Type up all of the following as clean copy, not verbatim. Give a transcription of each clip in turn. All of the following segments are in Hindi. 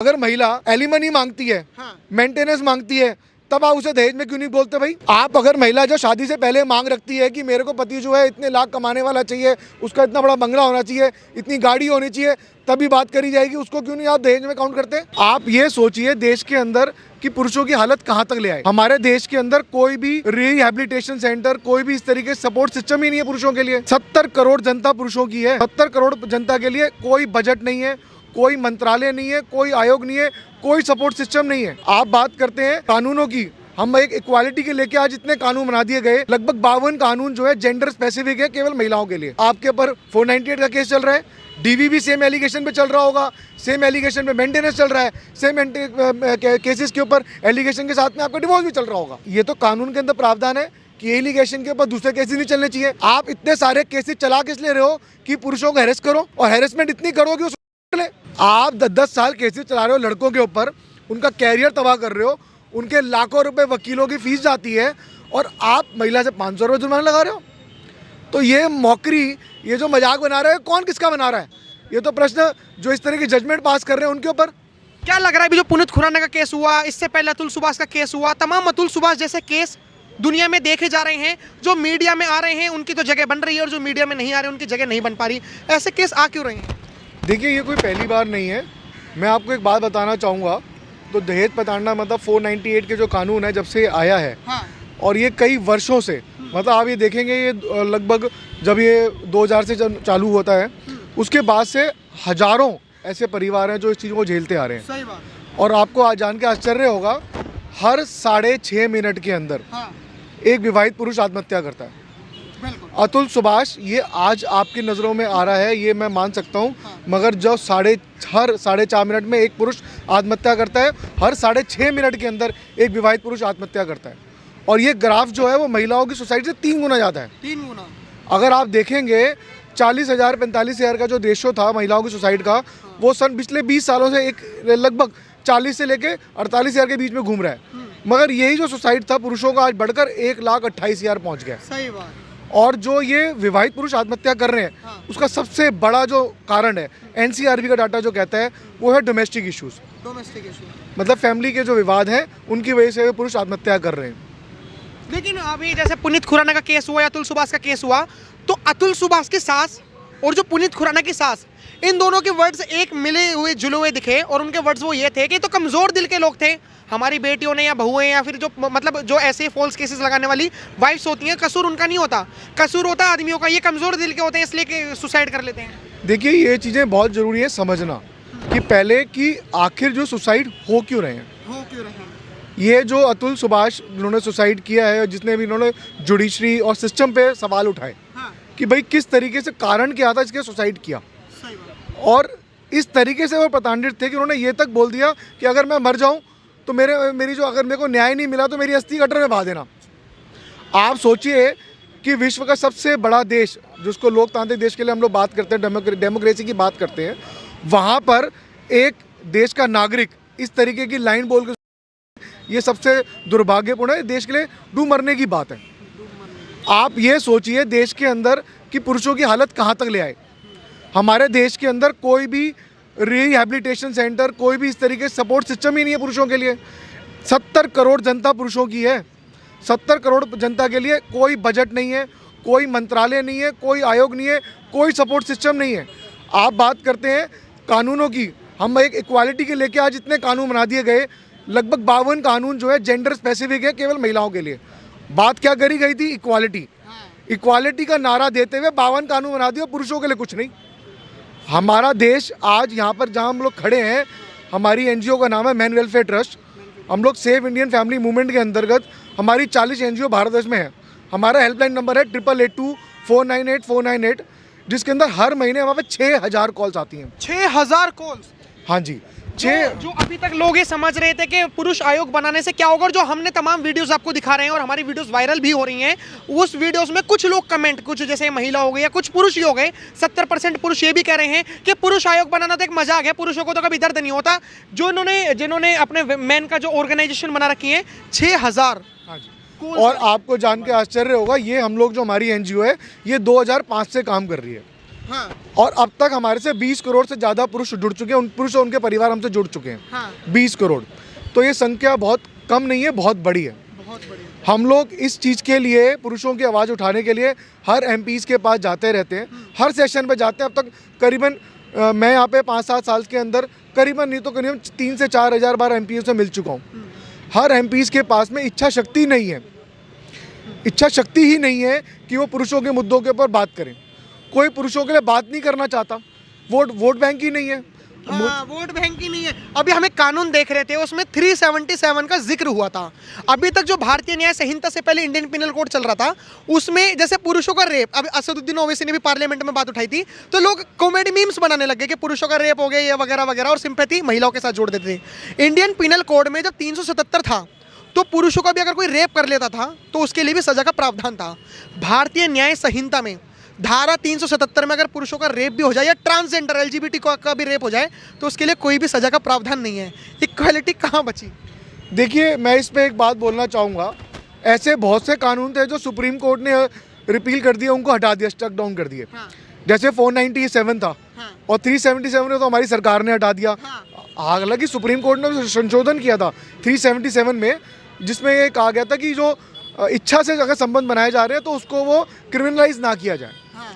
अगर महिला एलिमनी मांगती है, मेंटेनेंस मांगती है, तब आप उसे दहेज में क्यों नहीं बोलते भाई? आप अगर महिला जो शादी से पहले मांग रखती है कि मेरे को पति जो है इतने लाख कमाने वाला चाहिए, उसका इतना बड़ा बंगला होना चाहिए, इतनी गाड़ी होनी चाहिए, तभी बात करी जाएगी, उसको क्यों नहीं आप दहेज में काउंट करते? आप ये सोचिए देश के अंदर कि पुरुषों की हालत कहाँ तक ले आए। हमारे देश के अंदर कोई भी रिहैबिलिटेशन सेंटर, कोई भी इस तरीके से सपोर्ट सिस्टम ही नहीं है पुरुषों के लिए। 70 करोड़ जनता पुरुषों की है। 70 करोड़ जनता के लिए कोई बजट नहीं है, कोई मंत्रालय नहीं है, कोई आयोग नहीं है, कोई सपोर्ट सिस्टम नहीं है। आप बात करते हैं कानूनों की, हम एक इक्वालिटी के लेके आज इतने कानून बना दिए गए, लगभग 52 कानून जो है जेंडर स्पेसिफिक है, केवल महिलाओं के लिए। आपके ऊपर 498 का केस चल रहा है, डीवी भी सेम एलिगेशन पे चल रहा होगा, सेम एलिगेशन पे मेंटेनेंस चल रहा है, सेम केसेस के ऊपर एलिगेशन के साथ में आपका डिवोर्स भी चल रहा होगा। ये तो कानून के अंदर प्रावधान है कि एलिगेशन के ऊपर दूसरे केसेस नहीं चलने चाहिए। आप इतने सारे केसेस चला किस ले रहे हो कि पुरुषों को हैरेस करो, और हैरेसमेंट इतनी करो कि आप 10-10 साल केसेस चला रहे हो लड़कों के ऊपर, उनका कैरियर तबाह कर रहे हो, उनके लाखों रुपए वकीलों की फीस जाती है, और आप महिला से 500 रुपये जुर्माना लगा रहे हो। तो ये मौकरी, ये जो मजाक बना रहे हैं, कौन किसका बना रहा है? ये तो प्रश्न जो इस तरह की जजमेंट पास कर रहे हैं उनके ऊपर। क्या लग रहा है अभी जो पुनीत खुराना का केस हुआ, इससे पहले अतुल सुभाष का केस हुआ, तमाम अतुल सुभाष जैसे केस दुनिया में देखे जा रहे हैं, जो मीडिया में आ रहे हैं उनकी तो जगह बन रही है, और जो मीडिया में नहीं आ रहे उनकी जगह नहीं बन पा रही। ऐसे केस आ क्यों रहे हैं? देखिए, ये कोई पहली बार नहीं है। मैं आपको एक बात बताना चाहूँगा, तो दहेज प्रताड़ना मतलब 498 के जो कानून है जब से आया है, और ये कई वर्षों से, मतलब आप ये देखेंगे ये लगभग जब ये 2000 से जब चालू होता है, उसके बाद से हजारों ऐसे परिवार हैं जो इस चीज़ को झेलते आ रहे हैं। सही बात। और आपको आज जान के आश्चर्य होगा, हर 6.5 मिनट के अंदर एक विवाहित पुरुष आत्महत्या करता है। अतुल सुभाष ये आज आपकी नज़रों में आ रहा है, ये मैं मान सकता हूँ, मगर जो हर 4.5 मिनट में एक पुरुष आत्महत्या करता है, हर 6.5 मिनट के अंदर एक विवाहित पुरुष आत्महत्या करता है। और ये ग्राफ जो है वो महिलाओं की सुसाइड से 3 गुना ज़्यादा है। 3 गुना। अगर आप देखेंगे 40,000 45,000 का जो रेशो था महिलाओं की सुसाइड का, वो पिछले 20 सालों से एक लगभग 40 से लेके 48,000 के बीच में घूम रहा है। मगर यही जो सुसाइड था पुरुषों का, आज बढ़कर 1,28,000 पहुँच गया। सही बात। और जो ये विवाहित पुरुष आत्महत्या कर रहे हैं, उसका सबसे बड़ा जो कारण है, एनसीआरबी का डाटा जो कहता है, वो है डोमेस्टिक इश्यूज। मतलब फैमिली के जो विवाद हैं, उनकी वजह से पुरुष आत्महत्या कर रहे हैं। लेकिन अभी जैसे पुनीत खुराना का केस हुआ या अतुल सुभाष का केस हुआ, तो अतुल सुभाष की सास और जो पुनीत खुराना की सास, इन दोनों के वर्ड्स एक मिले हुए जुले हुए दिखे, और उनके वर्ड्स वो ये थे कि तो कमज़ोर दिल के लोग थे, हमारी बेटियों ने या बहुएं या फिर जो मतलब जो ऐसे फॉल्स केसेस लगाने वाली वाइफ्स होती हैं, कसूर उनका नहीं होता, कसूर होता है आदमियों का, ये कमज़ोर दिल के होते हैं इसलिए कि सुसाइड कर लेते हैं। देखिए, ये चीज़ें बहुत ज़रूरी है समझना कि पहले कि आखिर जो सुसाइड हो क्यों रहे हैं। ये जो अतुल सुभाष जिन्होंने सुसाइड किया है, जिसने भी इन्होंने जुडिशरी और सिस्टम पे सवाल उठाए कि भाई किस तरीके से कारण क्या था इसके सुसाइड किया, और इस तरीके से वो प्रताड़ित थे कि उन्होंने ये तक बोल दिया कि अगर मैं मर जाऊं तो मेरी जो अगर मेरे को न्याय नहीं मिला तो मेरी अस्थि गटर में बहा देना। आप सोचिए कि विश्व का सबसे बड़ा देश, जिसको लोकतांत्रिक देश के लिए हम लोग बात करते हैं, डेमोक्रेसी की बात करते हैं, वहाँ पर एक देश का नागरिक इस तरीके की लाइन बोल के, ये सबसे दुर्भाग्यपूर्ण है, देश के लिए डूब मरने की बात है। आप ये सोचिए देश के अंदर कि पुरुषों की हालत कहाँ तक ले आए। हमारे देश के अंदर कोई भी रिहैबिलिटेशन सेंटर, कोई भी इस तरीके से सपोर्ट सिस्टम ही नहीं है पुरुषों के लिए। 70 करोड़ जनता पुरुषों की है। 70 करोड़ जनता के लिए कोई बजट नहीं है, कोई मंत्रालय नहीं है, कोई आयोग नहीं है, कोई सपोर्ट सिस्टम नहीं है। आप बात करते हैं कानूनों की, हम एक इक्वालिटी के लेके आज इतने कानून बना दिए गए, लगभग 52 कानून जो है जेंडर स्पेसिफिक है, केवल महिलाओं के लिए। बात क्या करी गई थी? इक्वालिटी का नारा देते हुए 52 कानून बना दिए, पुरुषों के लिए कुछ नहीं। हमारा देश आज यहाँ पर जहाँ हम लोग खड़े हैं, हमारी एनजीओ का नाम है मैन वेलफेयर ट्रस्ट। हम लोग सेव इंडियन फैमिली मूवमेंट के अंतर्गत हमारी 40 एनजीओ भारत देश में है। हमारा हेल्पलाइन नंबर है 8882498498, जिसके अंदर हर महीने हमारे 6,000 कॉल्स आती हैं। 6,000 कॉल्स? हाँ जी। जो अभी तक लोग ये समझ रहे थे कि पुरुष आयोग बनाने से क्या होगा, और जो हमने तमाम वीडियोस आपको दिखा रहे हैं और हमारी वीडियोस वायरल भी हो रही हैं, उस वीडियोस में कुछ लोग कमेंट, कुछ जैसे महिला हो गई या कुछ पुरुष ही हो गए, 70% पुरुष ये भी कह रहे हैं कि पुरुष आयोग बनाना तो एक मजाक है, पुरुषों को तो कभी दर्द नहीं होता। जिन्होंने अपने मैन का जो ऑर्गेनाइजेशन बना रखी है 6,000। और आपको जान के आश्चर्य होगा, ये हम लोग जो हमारी एनजीओ है, ये 2005 से काम कर रही है। हाँ, और अब तक हमारे से 20 करोड़ से ज़्यादा पुरुष जुड़ चुके हैं, उन पुरुष और उनके परिवार हमसे जुड़ चुके हैं। हाँ, 20 करोड़, तो ये संख्या बहुत कम नहीं है, बहुत बड़ी है। बहुत बढ़िया। हम लोग इस चीज़ के लिए, पुरुषों की आवाज़ उठाने के लिए हर एमपीज़ के पास जाते रहते हैं, हर सेशन पे जाते हैं। अब तक करीबन मैं यहाँ पे 5-7 साल के अंदर करीबन नहीं तो करीबन 3 से 4 हज़ार बार एमपीओ से मिल चुका हूँ। हर एमपीज़ के पास में इच्छा शक्ति नहीं है, इच्छा शक्ति ही नहीं है कि वो पुरुषों के मुद्दों के ऊपर बात करें। कोई पुरुषों के लिए बात नहीं करना चाहता, वोट बैंक ही नहीं है। हाँ, वोट बैंक ही नहीं है। अभी हम एक कानून देख रहे थे, उसमें 377 का जिक्र हुआ था। अभी तक जो भारतीय न्याय संहिता से पहले इंडियन पिनल कोड चल रहा था, उसमें जैसे पुरुषों का रेप, अब असदुद्दीन ओवैसी ने भी पार्लियामेंट में बात उठाई थी, तो लोग कॉमेडी मीम्स बनाने लगे कि पुरुषों का रेप हो गया ये वगैरह वगैरह, और सिंपैथी महिलाओं के साथ जोड़ देते थे। इंडियन पिनल कोड में जब 377 था, तो पुरुषों का भी अगर कोई रेप कर लेता था तो उसके लिए भी सजा का प्रावधान था। भारतीय न्याय संहिता में धारा 377 में अगर पुरुषों का रेप भी हो जाए या ट्रांसजेंडर एलजीबीटी का भी रेप हो जाए तो उसके लिए कोई भी सजा का प्रावधान नहीं है। इक्वालिटी कहाँ बची? देखिए, मैं इस पे एक बात बोलना चाहूँगा। ऐसे बहुत से कानून थे जो सुप्रीम कोर्ट ने रिपील कर दिए, उनको हटा दिया, स्ट्रक डाउन कर दिए। हाँ, जैसे 497 था, हाँ, और 377 ने तो हमारी सरकार ने हटा दिया। हाँ, हालांकि सुप्रीम कोर्ट ने संशोधन किया था 377 में, जिसमें ये कहा गया था कि जो इच्छा से अगर संबंध बनाए जा रहे हैं तो उसको वो क्रिमिनलाइज ना किया जाए। हाँ,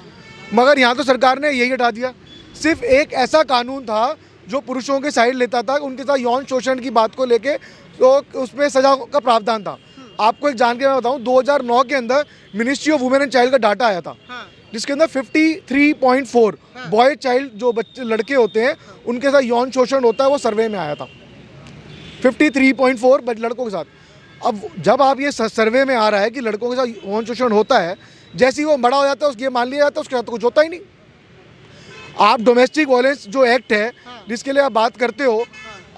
मगर यहाँ तो सरकार ने यही हटा दिया। सिर्फ एक ऐसा कानून था जो पुरुषों के साइड लेता था, उनके साथ यौन शोषण की बात को लेके, तो उसमें सजा का प्रावधान था। आपको एक जान के मैं बताऊँ, 2009 के अंदर ministry of women and child का डाटा आया था, हाँ, जिसके अंदर 53.4 बॉय चाइल्ड जो बच्चे लड़के होते हैं उनके साथ यौन शोषण होता है, वो सर्वे में आया था 53.4 लड़कों के साथ। अब जब आप ये सर्वे में आ रहा है कि लड़कों के साथ यौन शोषण होता है, जैसे ही वो बड़ा हो जाता है उसके मान लिया जाता है, उसके साथ तो कुछ होता ही नहीं। आप डोमेस्टिक वायलेंस जो एक्ट है जिसके लिए आप बात करते हो,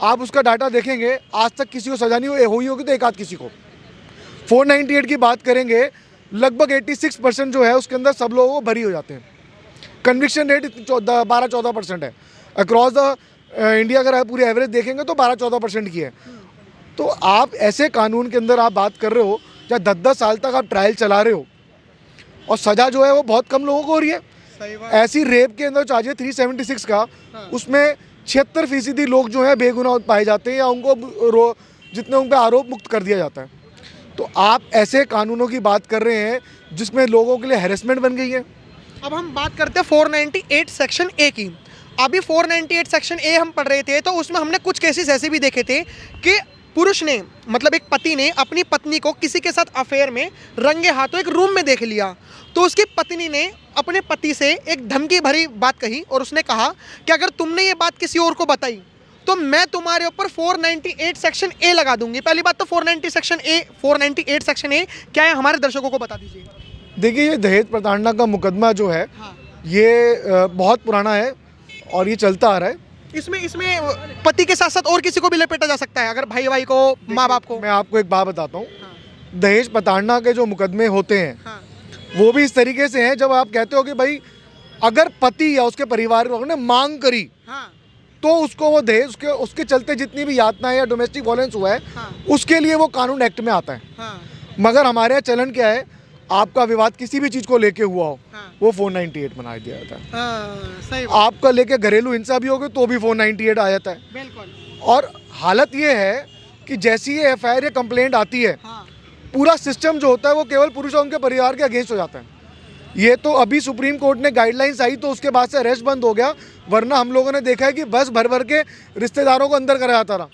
आप उसका डाटा देखेंगे, आज तक किसी को सजा नहीं हुई होगी तो एक आध किसी को। 498 की बात करेंगे, लगभग 86% जो है उसके अंदर सब लोगों को बरी हो जाते हैं। कन्विक्शन रेट 12-14% है अक्रॉस द इंडिया। अगर आप पूरी एवरेज देखेंगे तो 12-14% की है। तो आप ऐसे कानून के अंदर आप बात कर रहे हो जहाँ 10-10 साल तक आप ट्रायल चला रहे हो और सज़ा जो है वो बहुत कम लोगों को हो रही है। सही बात। ऐसी रेप के अंदर चार्जेस 376 का, उसमें 76% लोग जो है बेगुनाह पाए जाते हैं या उनको जितने उन पर आरोप मुक्त कर दिया जाता है। तो आप ऐसे कानूनों की बात कर रहे हैं जिसमें लोगों के लिए हैरेसमेंट बन गई है। अब हम बात करते हैं 498 सेक्शन ए की। अभी 498 सेक्शन ए हम पढ़ रहे थे तो उसमें हमने कुछ केसेस ऐसे भी देखे थे कि पुरुष ने, मतलब एक पति ने अपनी पत्नी को किसी के साथ अफेयर में रंगे हाथों एक रूम में देख लिया, तो उसकी पत्नी ने अपने पति से एक धमकी भरी बात कही और उसने कहा कि अगर तुमने ये बात किसी और को बताई तो मैं तुम्हारे ऊपर 498 सेक्शन ए लगा दूंगी। पहली बात तो 498 सेक्शन ए क्या है, हमारे दर्शकों को बता दीजिए। देखिए, ये दहेज प्रताड़ना का मुकदमा जो है, हाँ, ये बहुत पुराना है और ये चलता आ रहा है। इसमें पति के साथ साथ और किसी को भी लपेटा जा सकता है, अगर भाई को, माँ बाप को। मैं आपको एक बात बताता हूँ। हाँ, दहेज प्रताड़ना के जो मुकदमे होते हैं, हाँ, वो भी इस तरीके से हैं, जब आप कहते हो कि भाई अगर पति या उसके परिवार वालों ने मांग करी हाँ, तो उसको वो दहेज उसके चलते जितनी भी यातनाएं या डोमेस्टिक वायलेंस हुआ है, हाँ, उसके लिए वो कानून एक्ट में आता है। हाँ, मगर हमारे यहाँ चलन क्या है, आपका विवाद किसी भी चीज़ को लेके हुआ हो, हाँ, वो 498 बना दिया जाता है। हाँ, सही बात। आपका लेके घरेलू हिंसा भी होगी तो भी 498 आ जाता है। बिल्कुल। और हालत ये है कि जैसी ये एफआईआर या कंप्लेंट आती है, हाँ, पूरा सिस्टम जो होता है वो केवल पुरुष और उनके परिवार के अगेंस्ट हो जाता है। ये तो अभी सुप्रीम कोर्ट ने गाइडलाइंस आई तो उसके बाद से अरेस्ट बंद हो गया, वरना हम लोगों ने देखा है कि बस भर भर के रिश्तेदारों को अंदर करा जाता रहा।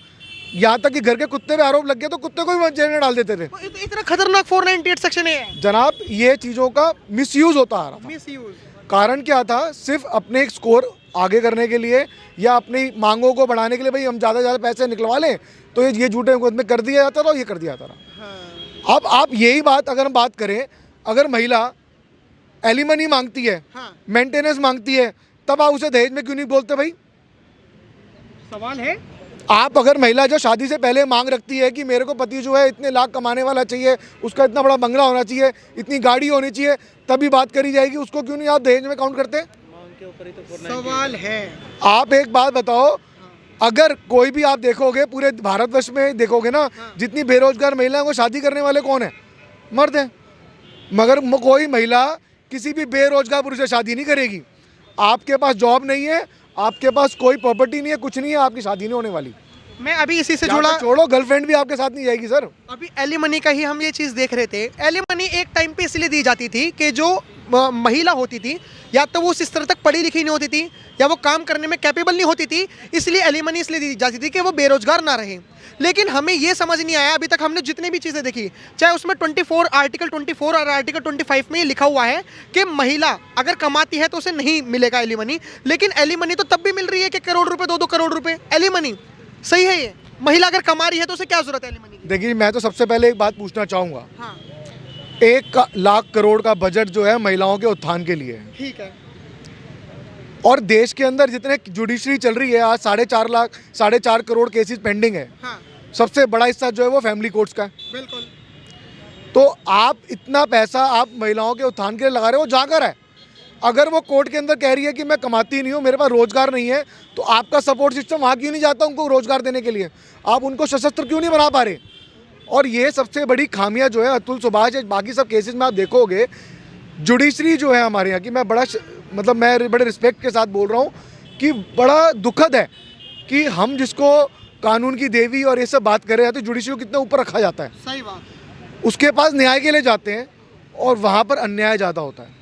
यहाँ तक कि घर के कुत्ते पे आरोप लग गया तो कुत्ते को भी जेल में डाल देते थे। इतना खतरनाक 498 सेक्शन है जनाब, ये चीज़ों का मिसयूज होता आ रहा था। मिसयूज। कारण क्या था, सिर्फ अपने एक स्कोर आगे करने के लिए या अपनी मांगों को बढ़ाने के लिए, भाई हम ज़्यादा से ज़्यादा पैसे निकलवा लें, तो ये झूठे मुकदमे कर दिया जाता था और ये कर दिया जाता रहा। हाँ, अब आप यही बात अगर हम बात करें, अगर महिला एलिमनी मांगती है, हाँ, मेंटेनेंस मांगती है, तब आप उसे दहेज में क्यों नहीं बोलते भाई? सवाल है। आप अगर महिला जो शादी से पहले मांग रखती है कि मेरे को पति जो है इतने लाख कमाने वाला चाहिए, उसका इतना बड़ा बंगला होना चाहिए, इतनी गाड़ी होनी चाहिए, तभी बात करी जाएगी, उसको क्यों नहीं आप दहेज में काउंट करते? सवाल है। आप एक बात बताओ, अगर कोई भी आप देखोगे पूरे भारतवर्ष में देखोगे ना, जितनी बेरोजगार महिलाएं, वो शादी करने वाले कौन है? मर्द हैं। मगर कोई महिला किसी भी बेरोजगार पुरुष से शादी नहीं करेगी। आपके पास जॉब नहीं है, आपके पास कोई प्रॉपर्टी नहीं है, कुछ नहीं है, आपकी शादी नहीं होने वाली। मैं अभी इसी से जुड़ा, छोड़ो, गर्लफ्रेंड भी आपके साथ नहीं जाएगी सर। अभी एलिमनी का ही हम ये चीज़ देख रहे थे। एलिमनी एक टाइम पे इसलिए दी जाती थी कि जो महिला होती थी या तो वो उस स्तर तक पढ़ी लिखी नहीं होती थी या वो काम करने में कैपेबल नहीं होती थी, इसलिए एलिमनी इसलिए दी जाती थी कि वो बेरोजगार ना रहे। लेकिन हमें ये समझ नहीं आया अभी तक, हमने जितनी भी चीज़ें देखी, चाहे उसमें आर्टिकल 24 और आर्टिकल 25 में ये लिखा हुआ है कि महिला अगर कमाती है तो उसे नहीं मिलेगा एलिमनी, लेकिन एलिमनी तो तब भी मिल रही है कि करोड़ रुपए, 2-2 करोड़ रुपए एलिमनी। सही है ये? महिला अगर कमा रही है तो उसे क्या जरूरत है एलिमनी की? देखिए, मैं तो सबसे पहले एक बात पूछना चाहूँगा। हाँ, 1 लाख करोड़ का बजट जो है महिलाओं के उत्थान के लिए है, ठीक है। और देश के अंदर जितने जुडिशरी चल रही है, आज 4.5 करोड़ केसेस पेंडिंग है। हाँ, सबसे बड़ा हिस्सा जो है वो फैमिली कोर्ट्स का है। बिल्कुल। तो आप इतना पैसा आप महिलाओं के उत्थान के लिए लगा रहे हो, जाकर है। अगर वो कोर्ट के अंदर कह रही है कि मैं कमाती नहीं हूँ, मेरे पास रोजगार नहीं है, तो आपका सपोर्ट सिस्टम वहाँ क्यों नहीं जाता उनको रोजगार देने के लिए? आप उनको सशस्त्र क्यों नहीं बना पा रहे? और ये सबसे बड़ी खामियां जो है अतुल सुभाष है। बाकी सब केसेस में आप देखोगे, जुडिशरी जो है हमारे यहाँ की, मैं मैं बड़े रिस्पेक्ट के साथ बोल रहा हूँ कि बड़ा दुखद है कि हम जिसको कानून की देवी और ये सब बात कर रहे हैं, तो जुडिशरी को कितना ऊपर रखा जाता है। सही बात। उसके पास न्याय के लिए जाते हैं और वहाँ पर अन्याय ज़्यादा होता है।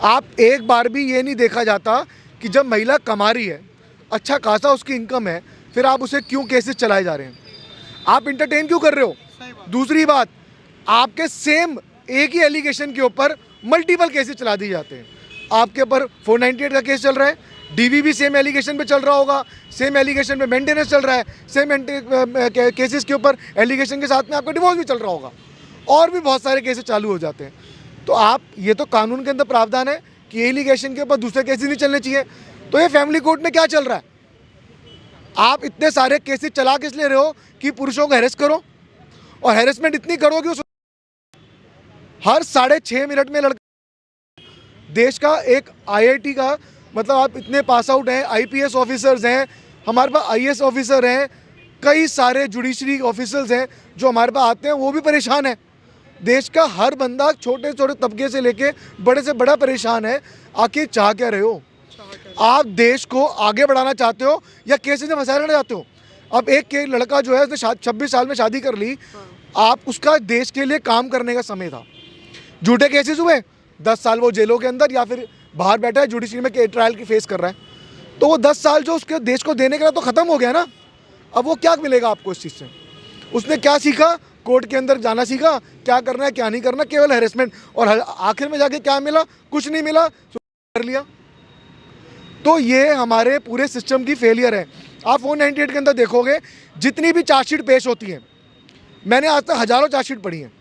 आप एक बार भी ये नहीं देखा जाता कि जब महिला कमा रही है, अच्छा खासा उसकी इनकम है, फिर आप उसे क्यों केसेस चलाए जा रहे हैं? आप इंटरटेन क्यों कर रहे हो? दूसरी बात, आपके सेम एक ही एलिगेशन के ऊपर मल्टीपल केसेस चला दिए जाते हैं। आपके ऊपर 498 का केस चल रहा है, डीवी भी सेम एलिगेशन पे चल रहा होगा, सेम एलिगेशन पे मेंटेनेंस चल रहा है, सेम केसेस के ऊपर एलिगेशन के साथ में आपका डिवोर्स भी चल रहा होगा, और भी बहुत सारे केसेस चालू हो जाते हैं। तो आप, ये तो कानून के अंदर प्रावधान है कि एलिगेशन के ऊपर दूसरे केसेस नहीं चलने चाहिए। तो ये फैमिली कोर्ट में क्या चल रहा है? आप इतने सारे केसेस चला किस ले रहे हो कि पुरुषों को हैरेस करो, और हैरेसमेंट इतनी करो कि हर 6.5 मिनट में लड़का, देश का एक IIT का, मतलब आप इतने पास आउट हैं, IPS ऑफिसर्स हैं, हमारे पास IAS ऑफिसर हैं, कई सारे जुडिशरी ऑफिसर्स हैं जो हमारे पास आते हैं, वो भी परेशान है। देश का हर बंदा, छोटे छोटे तबके से लेके बड़े से बड़ा परेशान है। आखिर चाह क्या रहे हो? आप देश को आगे बढ़ाना चाहते हो या केसेस में फंसाना चाहते हो? अब एक लड़का जो है उसने 26 साल में शादी कर ली, आप उसका देश के लिए काम करने का समय था, झूठे केसेस हुए, 10 साल वो जेलों के अंदर या फिर बाहर बैठा है, जुडिशरी में ट्रायल की फेस कर रहा है, तो वो 10 साल जो उसके देश को देने के लिए तो ख़त्म हो गया ना। अब वो क्या मिलेगा आपको इस चीज़ से? उसने क्या सीखा? कोर्ट के अंदर जाना सीखा, क्या करना है क्या नहीं करना, केवल हैरेसमेंट, और आखिर में जाके क्या मिला? कुछ नहीं मिला, कर लिया। तो ये हमारे पूरे सिस्टम की फेलियर है। आप 498 के अंदर देखोगे, जितनी भी चार्जशीट पेश होती हैं, मैंने आज तक हज़ारों चार्जशीट पढ़ी हैं,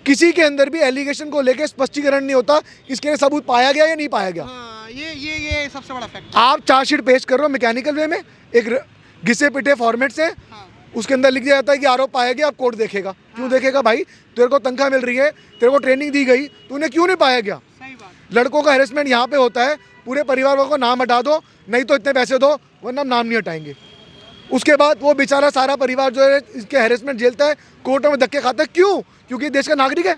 किसी के अंदर भी एलिगेशन को लेकर स्पष्टीकरण नहीं होता इसके सबूत पाया गया या नहीं पाया गया। हाँ, ये सबसे बड़ा फैक्ट। आप चार्जशीट पेश कर रहे हो मैकेनिकल वे में, एक घिसे पिटे फॉर्मेट से, हाँ, उसके अंदर लिख दिया जाता है कि आरोप पाया गया, अब कोर्ट देखेगा। क्यों देखेगा भाई? तेरे को तनख्वाह मिल रही है, तेरे को ट्रेनिंग दी गई, तूने क्यों नहीं पाया गया? सही बात। लड़कों का हैरेसमेंट यहाँ पे होता है, पूरे परिवार वालों को नाम हटा दो, नहीं तो इतने पैसे दो, वरना नाम नहीं हटाएंगे। उसके बाद वो बेचारा सारा परिवार जो है इसके हैरेसमेंट झेलता है, कोर्टों में धक्के खाता है। क्यों? क्योंकि देश का नागरिक है।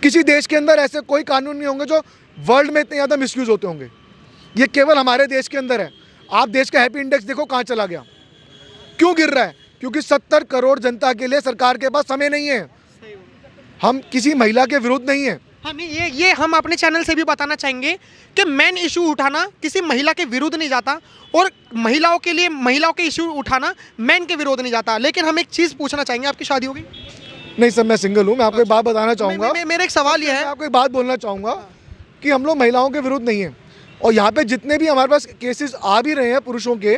किसी देश के अंदर ऐसे कोई कानून नहीं होंगे जो वर्ल्ड में इतने ज़्यादा मिसयूज होते होंगे, ये केवल हमारे देश के अंदर है। आप देश का हैप्पी इंडेक्स देखो कहाँ चला गया, क्यों गिर रहा है? क्योंकि 70 करोड़ जनता के लिए सरकार के पास समय नहीं है। हम किसी महिला के विरुद्ध नहीं है। हाँ, नहीं, ये हम अपने चैनल से भी बताना चाहेंगे कि मेन इशू उठाना किसी महिला के विरुद्ध नहीं जाता, और महिलाओं के लिए महिलाओं के इशू उठाना मैन के विरोध नहीं जाता। लेकिन हम एक चीज़ पूछना चाहेंगे, आपकी शादी होगी? नहीं सर, मैं सिंगल हूँ। मैं आपको एक बात बताना चाहूँगा, मेरा एक सवाल ये है, आपको एक बात बोलना चाहूँगा कि हम लोग महिलाओं के विरुद्ध नहीं हैं, और यहाँ पे जितने भी हमारे पास केसेस आ भी रहे हैं पुरुषों के,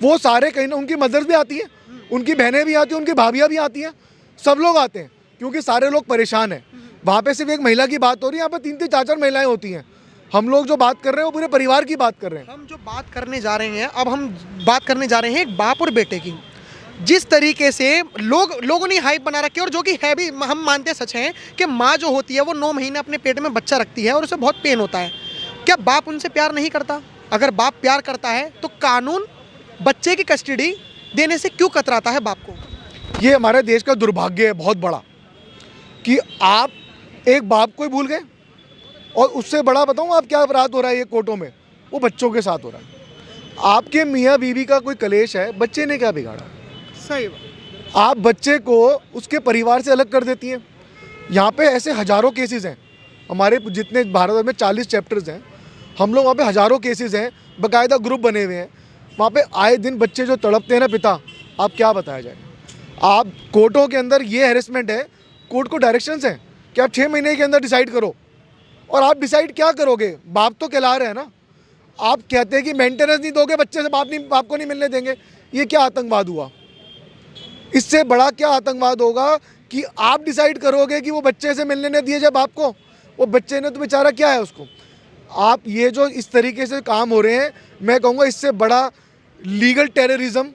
वो सारे कहीं ना, उनकी मदर्स भी आती हैं, उनकी बहनें भी आती हैं, उनकी भाभियाँ भी आती हैं, सब लोग आते हैं, क्योंकि सारे लोग परेशान हैं। वहाँ पे सिर्फ एक महिला की बात हो रही है, यहाँ पे 3-3 4-4 महिलाएं होती हैं। हम लोग जो बात कर रहे हैं वो पूरे परिवार की बात कर रहे हैं। हम जो बात करने जा रहे हैं, अब हम बात करने जा रहे हैं एक बाप और बेटे की। जिस तरीके से लोगों ने हाइप बना रखी है, और जो कि है भी, हम मानते सच हैं कि माँ जो होती है वो 9 महीने अपने पेट में बच्चा रखती है और उसे बहुत पेन होता है। क्या बाप उनसे प्यार नहीं करता? अगर बाप प्यार करता है तो कानून बच्चे की कस्टडी देने से क्यों कतराता है बाप को? ये हमारे देश का दुर्भाग्य है बहुत बड़ा कि आप एक बाप को ही भूल गए। और उससे बड़ा बताऊँ आप क्या अपराध हो रहा है ये कोर्टों में, वो बच्चों के साथ हो रहा है। आपके मियाँ बीवी का कोई कलेश है, बच्चे ने क्या बिगाड़ा? सही बात। आप बच्चे को उसके परिवार से अलग कर देती हैं। यहाँ पे ऐसे हज़ारों केसेस हैं, हमारे जितने भारत भर में 40 चैप्टर्स हैं, हम लोग वहाँ पे हज़ारों केसेस हैं, बाकायदा ग्रुप बने हुए हैं। वहाँ पे आए दिन बच्चे जो तड़पते हैं ना पिता, आप क्या बताया जाए। आप कोर्टों के अंदर ये हैरेसमेंट है, कोर्ट को डायरेक्शंस हैं कि आप 6 महीने के अंदर डिसाइड करो, और आप डिसाइड क्या करोगे? बाप तो कहला रहे हैं ना। आप कहते हैं कि मेंटेनेंस नहीं दोगे बच्चे से, बाप को नहीं मिलने देंगे। ये क्या आतंकवाद हुआ? इससे बड़ा क्या आतंकवाद होगा कि आप डिसाइड करोगे कि वो बच्चे से मिलने नहीं दिए जाए बाप को? वो बच्चे ने तो बेचारा क्या है उसको। आप ये जो इस तरीके से काम हो रहे हैं, मैं कहूँगा इससे बड़ा लीगल टेररिज्म,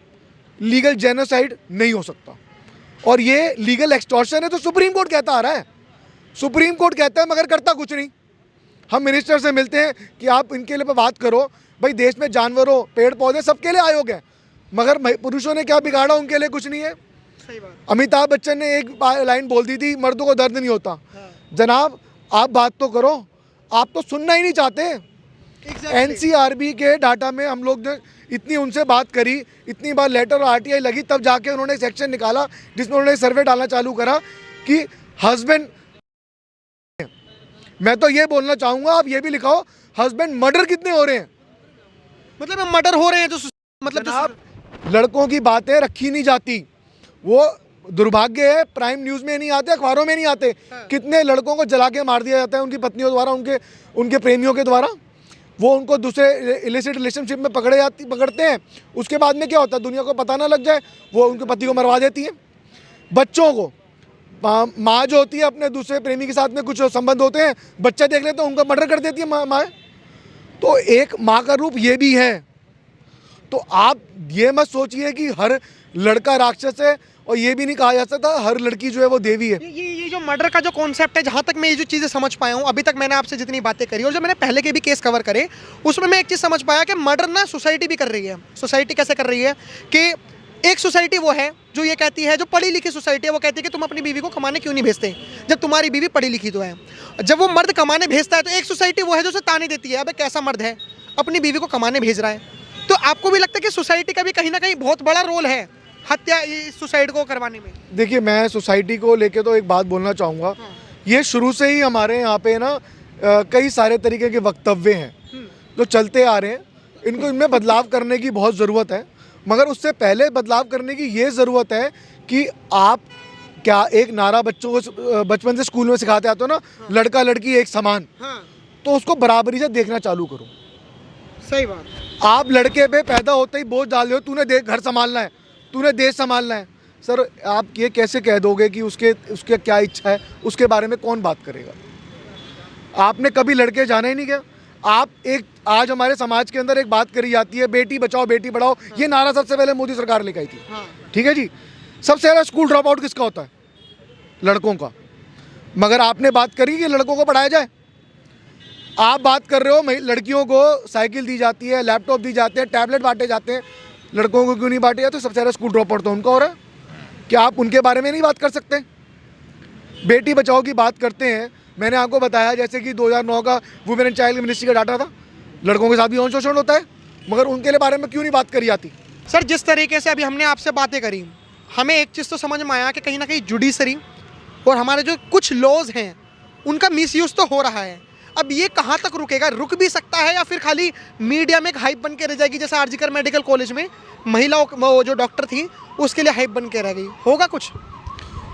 लीगल जेनोसाइड नहीं हो सकता। और ये लीगल एक्सटॉर्शन है तो सुप्रीम कोर्ट कहता आ रहा है, सुप्रीम कोर्ट कहता है मगर करता कुछ नहीं। हम मिनिस्टर से मिलते हैं कि आप इनके लिए बात करो, भाई देश में जानवरों, पेड़ पौधे सबके लिए आयोग है, मगर पुरुषों ने क्या बिगाड़ा? उनके लिए कुछ नहीं है। सही बात। अमिताभ बच्चन ने एक लाइन बोल दी थी, मर्दों को दर्द नहीं होता। हाँ। जनाब आप बात तो करो, आप तो सुनना ही नहीं चाहते। एनसीआरबी के डाटा में हम लोग ने इतनी उनसे बात करी, इतनी बार लेटर और आरटीआई लगी, तब जाके उन्होंने सेक्शन निकाला जिसमें उन्होंने सर्वे डालना चालू करा कि हस्बैंड, मैं तो ये बोलना चाहूँगा आप ये भी लिखाओ हस्बैंड मर्डर कितने हो रहे हैं। मतलब मर्डर हो रहे हैं तो मतलब आप लड़कों की बातें रखी नहीं जाती, वो दुर्भाग्य है, प्राइम न्यूज़ में नहीं आते, अखबारों में नहीं आते। हाँ। कितने लड़कों को जला के मार दिया जाता है उनकी पत्नियों द्वारा, उनके प्रेमियों के द्वारा। वो उनको दूसरे इलिसिट रिलेशनशिप में पकड़ते हैं, उसके बाद में क्या होता है, दुनिया को पता ना लग जाए, वो उनके पति को मरवा देती है। बच्चों को माँ जो होती है अपने दूसरे प्रेमी के साथ में कुछ संबंध होते हैं, बच्चा देख लेते हैं उनका मर्डर कर देती है माँ। तो एक माँ का रूप ये भी है। तो आप ये मत सोचिए कि हर लड़का राक्षस है, और ये भी नहीं कहा जा सकता हर लड़की जो है वो देवी है। ये जो मर्डर का जो कॉन्सेप्ट है, जहाँ तक मैं ये जो चीज़ें समझ पाया हूँ अभी तक, मैंने आपसे जितनी बातें करी और जो मैंने पहले के भी केस कवर करे, उसमें मैं एक चीज़ समझ पाया कि मर्डर ना सोसाइटी भी कर रही है। सोसाइटी कैसे कर रही है कि एक सोसाइटी वो है जो ये कहती है, जो पढ़ी लिखी सोसाइटी है, वो कहती है कि तुम अपनी बीवी को कमाने क्यों नहीं भेजते, जब तुम्हारी बीवी पढ़ी लिखी तो है। जब वो मर्द कमाने भेजता है तो एक सोसाइटी वो है जो उसे ताने देती है, अबे कैसा मर्द है, अपनी बीवी को कमाने भेज रहा है। तो आपको भी लगता है कि सोसाइटी का भी कहीं ना कहीं बहुत बड़ा रोल है हत्या, इस सुसाइड को करवाने में? देखिए, मैं सोसाइटी को लेके तो एक बात बोलना चाहूँगा। ये शुरू से ही हमारे यहाँ पे ना कई सारे तरीके के वक्तव्य हैं जो चलते आ रहे हैं, इनमें बदलाव करने की बहुत ज़रूरत है। मगर उससे पहले बदलाव करने की ये ज़रूरत है कि आप क्या एक नारा बच्चों को बचपन से स्कूल में सिखाते आते हो ना, लड़का लड़की एक समान, तो उसको बराबरी से देखना चालू करो। सही बात। आप लड़के पे पैदा होते ही बोझ डाल दो, तूने घर संभालना है, तूने देश संभालना है। सर आप ये कैसे कह दोगे कि उसके क्या इच्छा है, उसके बारे में कौन बात करेगा? आपने कभी लड़के जाना ही नहीं क्या? आप आज हमारे समाज के अंदर एक बात करी जाती है, बेटी बचाओ बेटी पढ़ाओ। ये नारा सबसे पहले मोदी सरकार लेकर आई थी। ठीक है जी। सबसे ज़्यादा स्कूल ड्रॉप आउट किसका होता है? लड़कों का। मगर आपने बात करी कि लड़कों को पढ़ाया जाए। आप बात कर रहे हो लड़कियों को साइकिल दी जाती है, लैपटॉप दी जाते हैं, टैबलेट बांटे जाते हैं, लड़कों को क्यों नहीं बांटे जाते? सबसे ज़्यादा स्कूल ड्रॉप आउट तो उनका हो रहा है। क्या आप उनके बारे में नहीं बात कर सकते? बेटी बचाओ की बात करते हैं, मैंने आपको बताया जैसे कि 2009 का वुमेन एंड चाइल्ड मिनिस्ट्री का डाटा था, लड़कों के साथ भी यौन शोषण होता है, मगर उनके लिए बारे में क्यों नहीं बात करी जाती? सर जिस तरीके से अभी हमने आपसे बातें करी, हमें एक चीज़ तो समझ में आया कि कहीं ना कहीं जुडिशरी और हमारे जो कुछ लॉज हैं उनका मिसयूज़ तो हो रहा है। अब ये कहाँ तक रुकेगा? रुक भी सकता है या फिर खाली मीडिया में एक हाइप बन के रह जाएगी, जैसे आरजीकर मेडिकल कॉलेज में महिलाओं वो जो डॉक्टर थी उसके लिए हाइप बन के रह गई, होगा कुछ?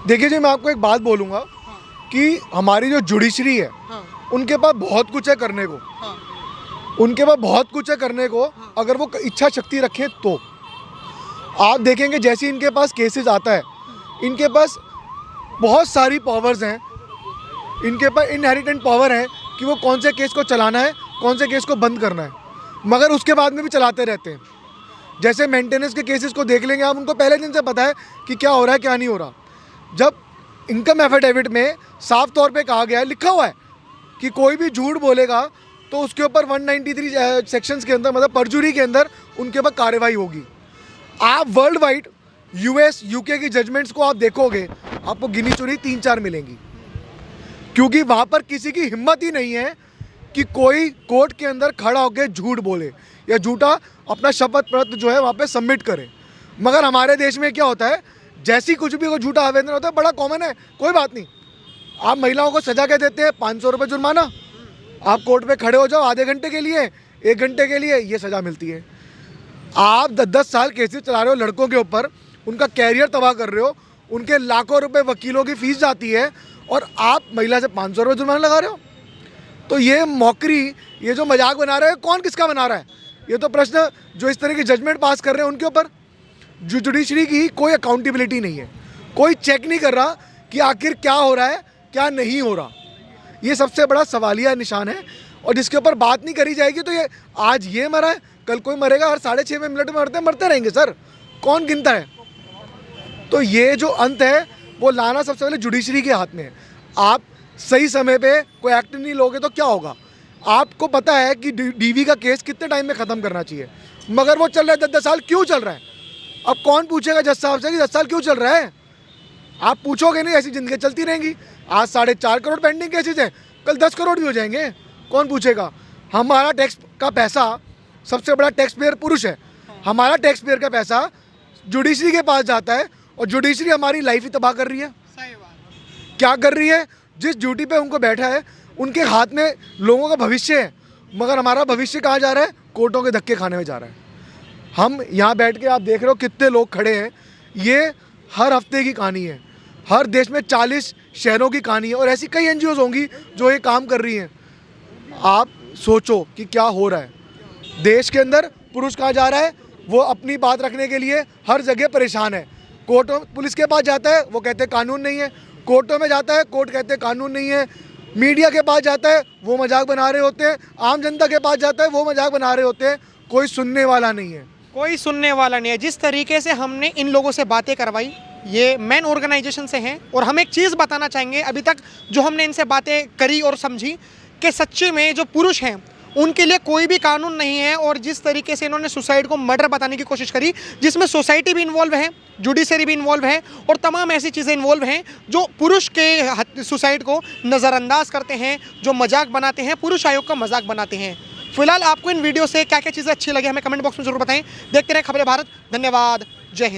देखिए जी, मैं आपको एक बात बोलूँगा कि हमारी जो जुडिशरी है उनके पास बहुत कुछ है करने को, उनके पास बहुत कुछ है करने को, अगर वो इच्छा शक्ति रखें तो। आप देखेंगे जैसे इनके पास केसेस आता है, इनके पास बहुत सारी पावर्स हैं, इनके पास इनहेरिटेंट पावर है कि वो कौन से केस को चलाना है, कौन से केस को बंद करना है, मगर उसके बाद में भी चलाते रहते हैं। जैसे मेंटेनेंस के केसेस को देख लेंगे आप, उनको पहले दिन से पता है कि क्या हो रहा है क्या नहीं हो रहा। जब इनकम एफिडेविट में साफ तौर पे कहा गया है, लिखा हुआ है कि कोई भी झूठ बोलेगा तो उसके ऊपर 193 सेक्शंस के अंदर, मतलब परजुरी के अंदर उनके ऊपर कार्रवाई होगी। आप वर्ल्ड वाइड यूएस यूके की जजमेंट्स को आप देखोगे, आपको गिनी चुनी 3-4 मिलेंगी, क्योंकि वहाँ पर किसी की हिम्मत ही नहीं है कि कोई कोर्ट के अंदर खड़ा होकर झूठ बोले या झूठा अपना शपथ पत्र जो है वहाँ पे सबमिट करे। मगर हमारे देश में क्या होता है, जैसी कुछ भी कोई झूठा आवेदन होता है, बड़ा कॉमन है, कोई बात नहीं, आप महिलाओं को सजा के देते हैं 500 रुपये जुर्माना, आप कोर्ट पे खड़े हो जाओ आधे घंटे के लिए, 1 घंटे के लिए, ये सज़ा मिलती है। आप 10-10 साल केसेस चला रहे हो लड़कों के ऊपर, उनका कैरियर तबाह कर रहे हो, उनके लाखों रुपए वकीलों की फीस जाती है और आप महिला से 500 रुपये जुर्माना लगा रहे हो। तो ये मौकरी, ये जो मजाक बना रहे हैं, कौन किसका बना रहा है? ये तो प्रश्न जो इस तरह की जजमेंट पास कर रहे हैं उनके ऊपर जुडिशरी की कोई अकाउंटेबिलिटी नहीं है, कोई चेक नहीं कर रहा कि आखिर क्या हो रहा है क्या नहीं हो रहा। ये सबसे बड़ा सवालिया निशान है और जिसके ऊपर बात नहीं करी जाएगी तो ये आज ये मरा है, कल कोई मरेगा, हर 6.5 मिनट में मरते रहेंगे सर, कौन गिनता है? तो ये जो अंत है वो लाना सबसे पहले जुडिशरी के हाथ में है। आप सही समय पे कोई एक्ट नहीं लोगे तो क्या होगा? आपको पता है कि डीवी का केस कितने टाइम में ख़त्म करना चाहिए, मगर वो चल रहा है 10-10 साल, क्यों चल रहा है? अब कौन पूछेगा जज साहब से कि 10 साल क्यों चल रहा है? आप पूछोगे नहीं, ऐसी ज़िंदगी चलती रहेंगी। आज 4.5 करोड़ पेंडिंग केसेज हैं, कल 10 करोड़ भी हो जाएंगे, कौन पूछेगा? हमारा टैक्स का पैसा, सबसे बड़ा टैक्स पेयर पुरुष है, हमारा टैक्स पेयर का पैसा जुडिशरी के पास जाता है और जुडिशरी हमारी लाइफ ही तबाह कर रही है। सही बात। क्या कर रही है? जिस ड्यूटी पे उनको बैठा है उनके हाथ में लोगों का भविष्य है, मगर हमारा भविष्य कहाँ जा रहा है? कोर्टों के धक्के खाने में जा रहा है। हम यहाँ बैठ के आप देख रहे हो कितने लोग खड़े हैं, ये हर हफ्ते की कहानी है, हर देश में 40 शहरों की कहानी है और ऐसी कई NGOs होंगी जो ये काम कर रही हैं। आप सोचो कि क्या हो रहा है देश के अंदर। पुरुष कहाँ जा रहा है? वो अपनी बात रखने के लिए हर जगह परेशान है। कोर्टों, पुलिस के पास जाता है, वो कहते हैं कानून नहीं है, कोर्टों में जाता है, कोर्ट कहते हैं कानून नहीं है, मीडिया के पास जाता है, वो मजाक बना रहे होते हैं, आम जनता के पास जाता है, वो मजाक बना रहे होते हैं, कोई सुनने वाला नहीं है, कोई सुनने वाला नहीं है। जिस तरीके से हमने इन लोगों से बातें करवाई, ये मैन ऑर्गेनाइजेशन से हैं, और हम एक चीज़ बताना चाहेंगे, अभी तक जो हमने इनसे बातें करी और समझी कि सच्चे में जो पुरुष हैं उनके लिए कोई भी कानून नहीं है। और जिस तरीके से इन्होंने सुसाइड को मर्डर बताने की कोशिश करी, जिसमें सोसाइटी भी इन्वॉल्व है, जुडिशरी भी इन्वॉल्व है और तमाम ऐसी चीज़ें इन्वॉल्व हैं जो पुरुष के सुसाइड को नज़रअंदाज करते हैं, जो मजाक बनाते हैं, पुरुष आयोग का मजाक बनाते हैं। फिलहाल आपको इन वीडियो से क्या क्या चीज़ें अच्छी लगी हमें कमेंट बॉक्स में जरूर बताएं। देखते रहे खबरें भारत। धन्यवाद। जय हिंद।